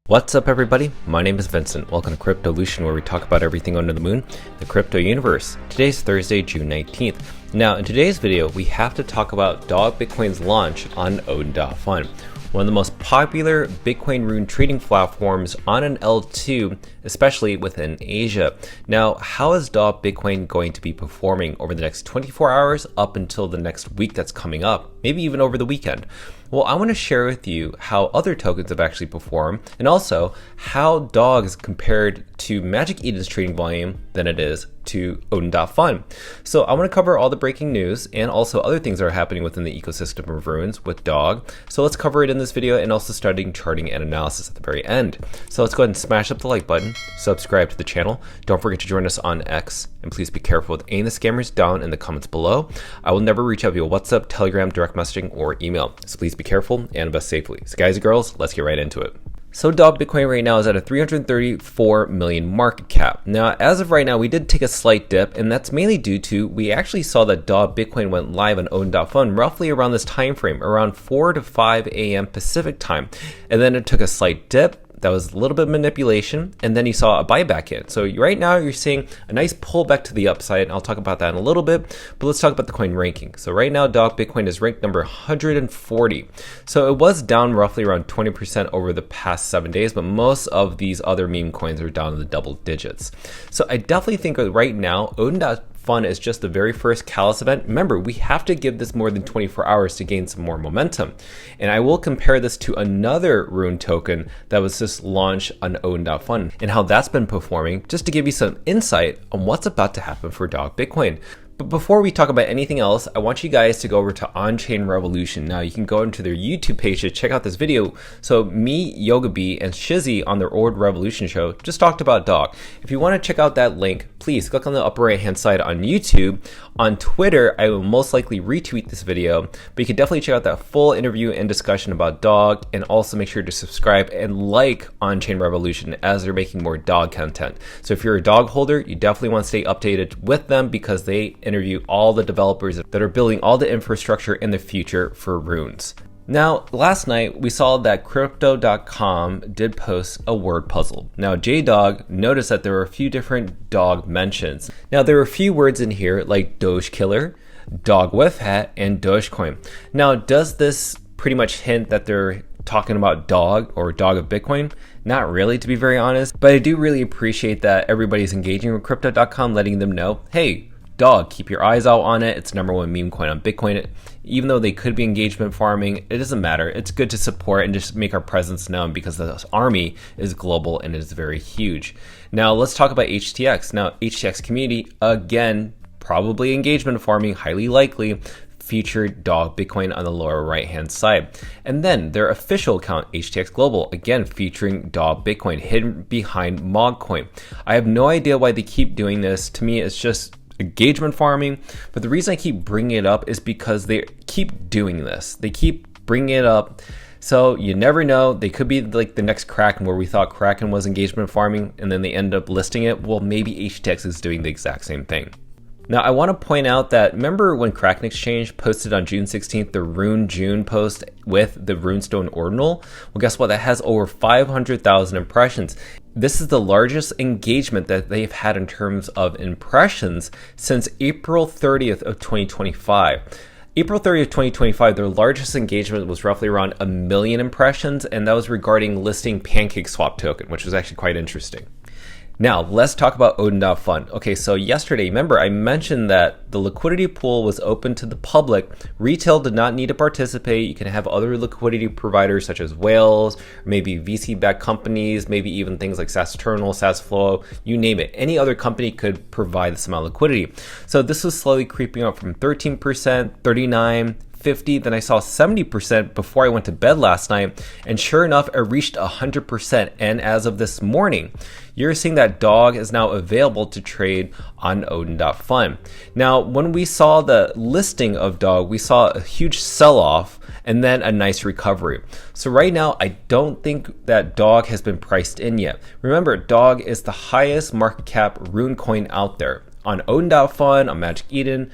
What's up everybody? My name is Vincent. Welcome to Cryptolution, where we talk about everything under the moon, the crypto universe. Today's Thursday, June 19th. Now in today's video, we have to talk about Dog Bitcoin's launch on Odin Fun, one of the most popular Bitcoin rune trading platforms on an L2, especially within Asia. Now, how is Dog Bitcoin going to be performing over the next 24 hours up until the next week that's coming up, maybe even over the weekend? Well, I want to share with you how other tokens have actually performed, and also how Dog is compared to Magic Eden's trading volume than it is to Odin Fun. So I want to cover all the breaking news and also other things that are happening within the ecosystem of runes with Dog. So let's cover it in this video, and also studying charting and analysis at the very end. So let's go ahead and smash up the like button, subscribe to the channel. Don't forget to join us on X, and please be careful with any of the scammers down in the comments below. I will never reach out via WhatsApp, Telegram, direct messaging, or email. So please be careful and invest safely. So guys and girls, let's get right into it. So Dog Bitcoin right now is at a 334 million market cap. Now, as of right now, we did take a slight dip, and that's mainly due to, we actually saw that Dog Bitcoin went live on Odin Fun roughly around this time frame, around 4 to 5 a.m. Pacific time. And then it took a slight dip. That was a little bit of manipulation, and then you saw a buyback hit. So right now you're seeing a nice pullback to the upside, and I'll talk about that in a little bit, but let's talk about the coin ranking. So right now Dog Bitcoin is ranked number 140. So it was down roughly around 20% over the past 7 days, but most of these other meme coins are down in the double digits. So I definitely think that right now Odin Fun is just the very first Callus event. Remember, we have to give this more than 24 hours to gain some more momentum. And I will compare this to another rune token that was just launched on Odin Fun and how that's been performing, just to give you some insight on what's about to happen for Dog Bitcoin. But before we talk about anything else, I want you guys to go over to On-Chain Revolution. Now you can go into their YouTube page to check out this video. So me, Yoga Bee, and Shizzy on their Old Revolution show just talked about Dog. If you want to check out that link, please click on the upper right hand side on YouTube. On Twitter, I will most likely retweet this video, but you can definitely check out that full interview and discussion about Dog, and also make sure to subscribe and like On-Chain Revolution as they're making more Dog content. So if you're a Dog holder, you definitely want to stay updated with them, because they interview all the developers that are building all the infrastructure in the future for runes. Now, last night we saw that Crypto.com did post a word puzzle. Now, JDog noticed that there were a few different dog mentions. Now, there were a few words in here like Doge Killer, Dog with Hat, and Dogecoin. Now, does this pretty much hint that they're talking about Dog or Dog of Bitcoin? Not really, to be very honest, but I do really appreciate that everybody's engaging with Crypto.com, letting them know, hey, Dog, keep your eyes out on it. It's number one meme coin on Bitcoin. Even though they could be engagement farming, it doesn't matter. It's good to support and just make our presence known, because this army is global and is very huge. Now let's talk about HTX. Now HTX community, again, probably engagement farming, highly likely, featured Dog Bitcoin on the lower right hand side. And then their official account, HTX Global, again featuring Dog Bitcoin hidden behind Mogcoin. I have no idea why they keep doing this. To me, it's just engagement farming, but the reason I keep bringing it up is because they keep doing this. They keep bringing it up, so you never know. They could be like the next Kraken, where we thought Kraken was engagement farming and then they end up listing it. Well, maybe HTX is doing the exact same thing. Now, I want to point out that, remember when Kraken Exchange posted on June 16th the Rune June post with the runestone ordinal? Well, guess what? That has over 500,000 impressions. This is the largest engagement that they've had in terms of impressions since April 30th of 2025. April 30th, 2025, their largest engagement was roughly around 1 million impressions, and that was regarding listing PancakeSwap token, which was actually quite interesting. Now, let's talk about Odin Fun. Okay, so yesterday, remember I mentioned that the liquidity pool was open to the public. Retail did not need to participate. You can have other liquidity providers such as whales, or maybe VC-backed companies, maybe even things like Saturnal, SatsFlow, you name it. Any other company could provide this amount of liquidity. So this was slowly creeping up from 13%, 39%, 50%, then I saw 70% before I went to bed last night, and sure enough, it reached 100%. And as of this morning, you're seeing that Dog is now available to trade on Odin Fun. Now, when we saw the listing of Dog, we saw a huge sell-off and then a nice recovery. So right now, I don't think that Dog has been priced in yet. Remember, Dog is the highest market cap rune coin out there on Odin Fun, on Magic Eden,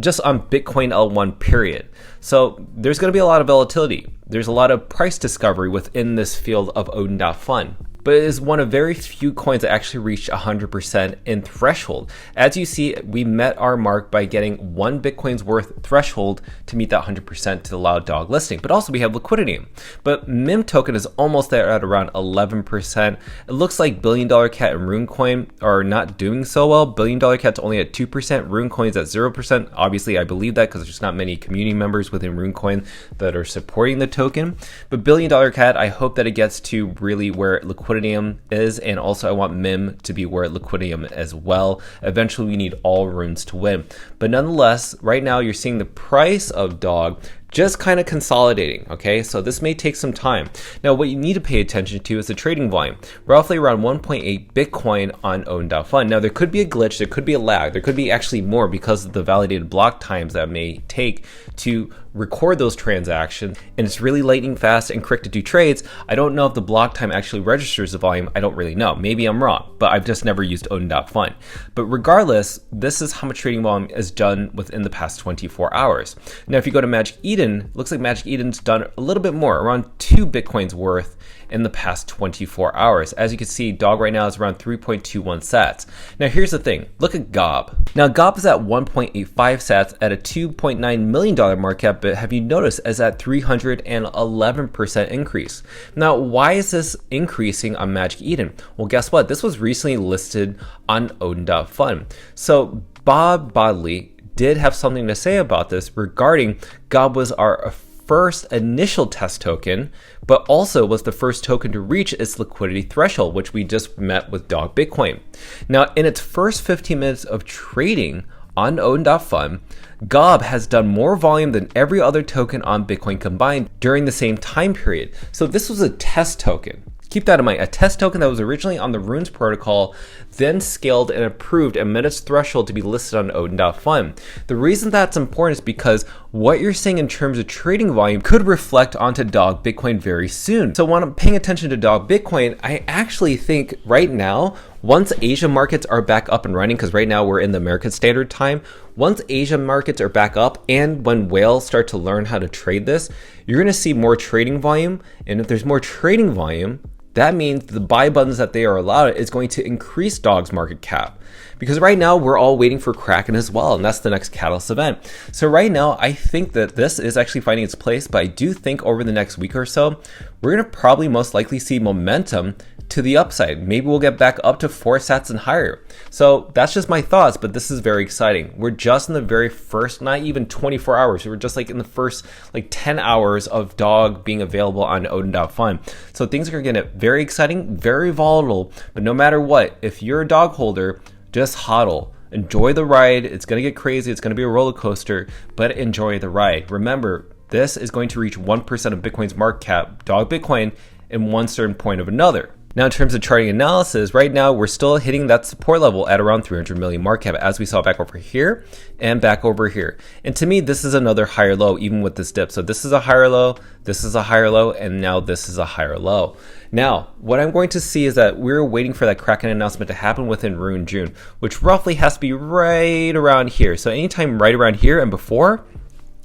just on Bitcoin L1 period. So there's going to be a lot of volatility. There's a lot of price discovery within this field of Odin Fun. But it is one of very few coins that actually reached 100% in threshold. As you see, we met our mark by getting 1 Bitcoin's worth threshold to meet that 100% to allow dog listing. But also we have liquidity. But MIM token is almost there at around 11%. It looks like Billion Dollar Cat and Runecoin are not doing so well. Billion Dollar Cat's only at 2%, Runecoin's at 0%. Obviously, I believe that because there's just not many community members within Runecoin that are supporting the token. But Billion Dollar Cat, I hope that it gets to really where liquidity is, and also I want MIM to be where Liquidity as well. Eventually we need all runes to win. But nonetheless, right now you're seeing the price of dog just kind of consolidating, okay? So this may take some time. Now, what you need to pay attention to is the trading volume, roughly around 1.8 Bitcoin on Odin Fun. Now, there could be a glitch, there could be a lag, there could be actually more because of the validated block times that may take to record those transactions, and it's really lightning fast and quick to do trades. I don't know if the block time actually registers the volume. I don't really know. Maybe I'm wrong, but I've just never used Odin Fun. But regardless, this is how much trading volume is done within the past 24 hours. Now, if you go to Magic Eden, looks like Magic Eden's done a little bit more, around 2 Bitcoins worth in the past 24 hours. As you can see, dog right now is around 3.21 sats. Now here's the thing, look at GOB. Now GOB is at 1.85 sats at a $2.9 million market cap, but have you noticed is at 311% increase. Now why is this increasing on Magic Eden? Well, guess what? This was recently listed on Odin Fun. So Bob Bodley did have something to say about this regarding GOB was our first initial test token, but also was the first token to reach its liquidity threshold, which we just met with Dog Bitcoin. Now, in its first 15 minutes of trading on Odin Fun, GOB has done more volume than every other token on Bitcoin combined during the same time period. So this was a test token. Keep that in mind, a test token that was originally on the Runes protocol, then scaled and approved and met its threshold to be listed on Odin Fun. The reason that's important is because what you're seeing in terms of trading volume could reflect onto Dog Bitcoin very soon. So when I'm paying attention to Dog Bitcoin, I actually think right now, once Asian markets are back up and running, because right now we're in the American Standard Time, once Asian markets are back up and when whales start to learn how to trade this, you're going to see more trading volume. And if there's more trading volume, that means the buy buttons that they are allowed is going to increase Dog's market cap. Because right now we're all waiting for Kraken as well, and that's the next catalyst event. So right now I think that this is actually finding its place, but I do think over the next week or so, we're going to probably most likely see momentum to the upside. Maybe we'll get back up to 4 sats and higher. So that's just my thoughts, but this is very exciting. We're just in the very first, not even 24 hours. We're just like in the first 10 hours of Dog being available on Odin Fun. So things are going to get very exciting, very volatile, but no matter what, if you're a dog holder, just hodl. Enjoy the ride. It's going to get crazy. It's going to be a roller coaster, but enjoy the ride. Remember, this is going to reach 1% of Bitcoin's market cap, Dog Bitcoin, in one certain point of another. Now, in terms of charting analysis, right now we're still hitting that support level at around 300 million market cap, as we saw back over here and back over here. And to me, this is another higher low, even with this dip. So this is a higher low, this is a higher low, and now this is a higher low. Now, what I'm going to see is that we're waiting for that Kraken announcement to happen within Rune June, which roughly has to be right around here. So anytime right around here and before,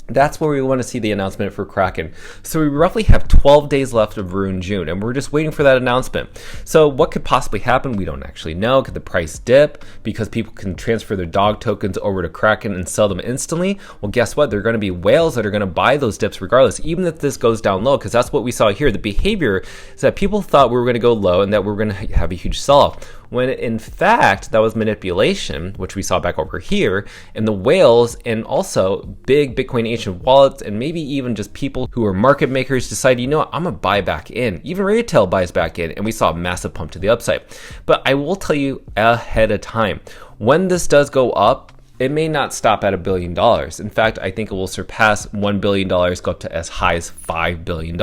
that's where we want to see the announcement for Kraken. So we roughly have 12 days left of Rune June, and we're just waiting for that announcement. So what could possibly happen? We don't actually know. Could the price dip because people can transfer their dog tokens over to Kraken and sell them instantly? Well, guess what? There are going to be whales that are going to buy those dips regardless, even if this goes down low, because that's what we saw here. The behavior is that people thought we were going to go low and that we were going to have a huge sell-off, when in fact that was manipulation, which we saw back over here, and the whales and also big Bitcoin Ancient wallets and maybe even just people who are market makers decide, you know what, I'm gonna buy back in. Even retail buys back in, and we saw a massive pump to the upside. But I will tell you ahead of time, when this does go up, it may not stop at $1 billion. In fact, I think it will surpass $1 billion, go up to as high as $5 billion.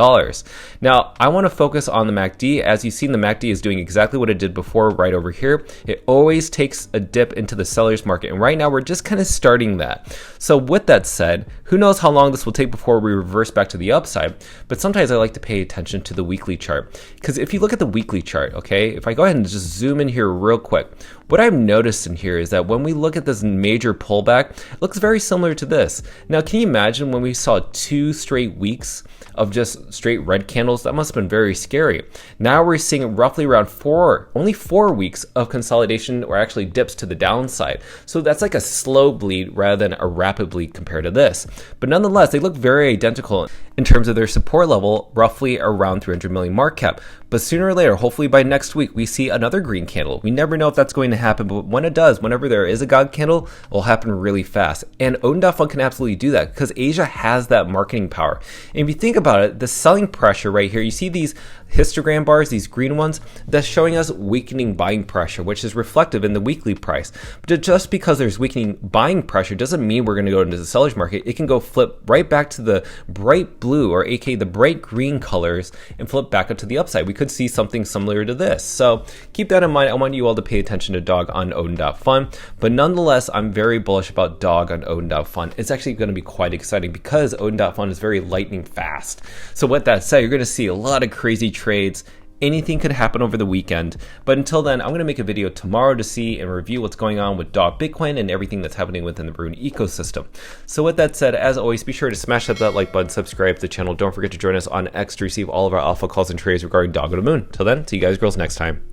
Now, I want to focus on the MACD. As you've seen, the MACD is doing exactly what it did before right over here. It always takes a dip into the seller's market, and right now we're just kind of starting that. So with that said, who knows how long this will take before we reverse back to the upside, but sometimes I like to pay attention to the weekly chart. Because if you look at the weekly chart, okay, if I go ahead and just zoom in here real quick, what I've noticed in here is that when we look at this major pullback, it looks very similar to this. Now, can you imagine when we saw 2 straight weeks of just straight red candles? That must have been very scary. Now we're seeing roughly around only 4 weeks of consolidation or actually dips to the downside. So that's like a slow bleed rather than a rapid bleed compared to this. But nonetheless, they look very identical in terms of their support level, roughly around 300 million market cap. But sooner or later, hopefully by next week, we see another green candle. We never know if that's going to happen, but when it does, whenever there is a God candle, it will happen really fast. And Odin Fun can absolutely do that because Asia has that marketing power. And if you think about it, the selling pressure right here, you see these histogram bars, these green ones, that's showing us weakening buying pressure, which is reflective in the weekly price. But just because there's weakening buying pressure doesn't mean we're going to go into the seller's market. It can go flip right back to the bright blue, or aka the bright green colors, and flip back up to the upside. We could see something similar to this. So keep that in mind. I want you all to pay attention to DOG on Odin Fun. But nonetheless, I'm very bullish about DOG on Odin Fun. It's actually going to be quite exciting because Odin Fun is very lightning fast. So with that said, you're going to see a lot of crazy trades. Anything could happen over the weekend. But until then, I'm going to make a video tomorrow to see and review what's going on with DOG Bitcoin and everything that's happening within the Rune ecosystem. So with that said, as always, be sure to smash that like button, subscribe to the channel. Don't forget to join us on X to receive all of our alpha calls and trades regarding DOG on the Moon. Till then, see you guys girls next time.